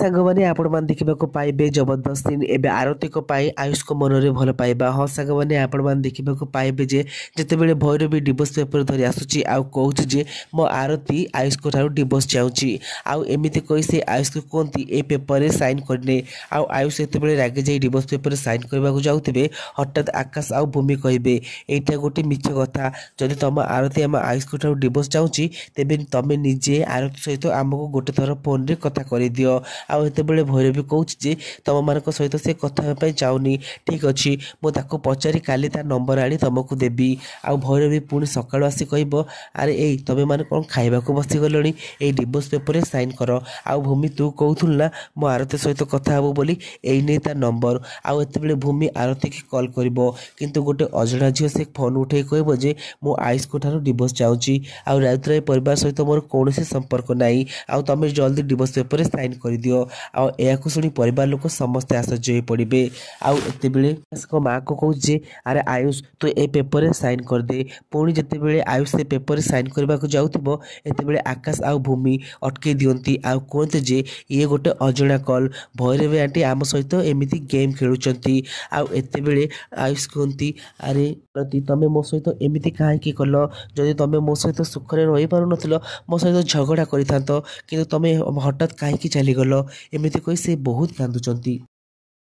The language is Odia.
ସାଙ୍ଗମାନେ ଆପଣମାନେ ଦେଖିବାକୁ ପାଇବେ ଜବରଦସ୍ତ ସିନ୍ ଏବେ ଆରତୀଙ୍କ ପାଇଁ ଆୟୁଷଙ୍କ ମନରେ ଭଲ ପାଇବା। ହଁ ସାଙ୍ଗମାନେ ଆପଣମାନେ ଦେଖିବାକୁ ପାଇବେ ଯେ ଯେତେବେଳେ ଭୈରବୀ ଡିଭୋର୍ସ ପେପର ଧରି ଆସୁଛି ଆଉ କହୁଛି ଯେ ମୋ ଆରତୀ ଆୟୁଷଙ୍କ ଠାରୁ ଡିଭୋର୍ସ ଚାହୁଁଛି ଆଉ ଏମିତି କହି ସେ ଆୟୁଷକୁ କୁହନ୍ତି ଏ ପେପରରେ ସାଇନ୍ କରିନେ। ଆଉ ଆୟୁଷ ଯେତେବେଳେ ରାଗି ଯାଇ ଡିଭୋର୍ସ ପେପରରେ ସାଇନ୍ କରିବାକୁ ଯାଉଥିବେ ହଠାତ୍ ଆକାଶ ଆଉ ଭୂମି କହିବେ ଏଇଟା ଗୋଟେ ମିଛ କଥା, ଯଦି ତମ ଆରତୀ ଆମ ଆୟୁଷଙ୍କ ଠାରୁ ଡିଭୋର୍ସ ଚାହୁଁଛି ତେବେ ତମେ ନିଜେ ଆରତୀ ସହିତ ଆମକୁ ଗୋଟେ ଥର ଫୋନରେ କଥା କରିଦିଅ। ଆଉ ଯେତେବେଳେ ଭୈରବୀ କହୁଛି ଯେ ତମମାନଙ୍କ ସହିତ ସେ କଥା ହେବା ପାଇଁ ଚାହୁଁନି, ଠିକ୍ ଅଛି ମୁଁ ତାକୁ ପଚାରି କାଲି ତା ନମ୍ବର ଆଣି ତମକୁ ଦେବି। ଆଉ ଭୈରବୀ ପୁଣି ସକାଳୁ ଆସି କହିବ ଆରେ ଏଇ ତମେମାନେ କ'ଣ ଖାଇବାକୁ ବସିଗଲଣି, ଏଇ ଡିଭୋର୍ସ ପେପରରେ ସାଇନ୍ କର। ଆଉ ଭୂମି ତୁ କହୁଥିଲୁ ନା ମୋ ଆରତୀ ସହିତ କଥା ହବୁ ବୋଲି, ଏଇ ନେଇ ତା ନମ୍ବର। ଆଉ ଏତେବେଳେ ଭୂମି ଆରତୀକି କଲ୍ କରିବ କିନ୍ତୁ ଗୋଟେ ଅଜଣା ଝିଅ ସେ ଫୋନ୍ ଉଠେଇ କହିବ ଯେ ମୁଁ ଆୟୁଷଙ୍କ ଠାରୁ ଡିଭୋର୍ସ ଚାହୁଁଛି ଆଉ ରାଉତରାୟ ପରିବାର ସହିତ ମୋର କୌଣସି ସମ୍ପର୍କ ନାହିଁ, ଆଉ ତମେ ଜଲ୍ଦି ଡିଭୋର୍ସ ପେପରରେ ସାଇନ୍ କରିଦିଅ। ଆଉ ଏହାକୁ ଶୁଣି ପରିବାର ଲୋକ ସମସ୍ତେ ଆଶ୍ଚର୍ଯ୍ୟ ହୋଇ ପଡ଼ିବେ। ଆଉ ଏତେବେଳେ ଆୟୁଷଙ୍କ ମାଆକୁ କହୁଛି ଯେ ଆରେ ଆୟୁଷ ତୁ ଏ ପେପରରେ ସାଇନ୍ କରିଦେ। ପୁଣି ଯେତେବେଳେ ଆୟୁଷ ସେ ପେପରରେ ସାଇନ୍ କରିବାକୁ ଯାଉଥିବ ଏତେବେଳେ ଆକାଶ ଆଉ ଭୂମି ଅଟକେଇ ଦିଅନ୍ତି ଆଉ କୁହନ୍ତି ଯେ ଇଏ ଗୋଟେ ଅଜଣା କଲ୍, ଭୈରବୀ ଆଣ୍ଟି ଆମ ସହିତ ଏମିତି ଗେମ୍ ଖେଳୁଛନ୍ତି। ଆଉ ଏତେବେଳେ ଆୟୁଷ କୁହନ୍ତି ଆରେ ଆରତୀ ତମେ ମୋ ସହିତ ଏମିତି କାହିଁକି କଲ, ଯଦି ତମେ ମୋ ସହିତ ସୁଖରେ ରହିପାରୁନଥିଲ ମୋ ସହିତ ଝଗଡ଼ା କରିଥାନ୍ତ, କିନ୍ତୁ ତମେ ହଠାତ୍ କାହିଁକି ଚାଲିଗଲ। ଏମିତି କହି ସେ ବହୁତ କାନ୍ଦୁଛନ୍ତି।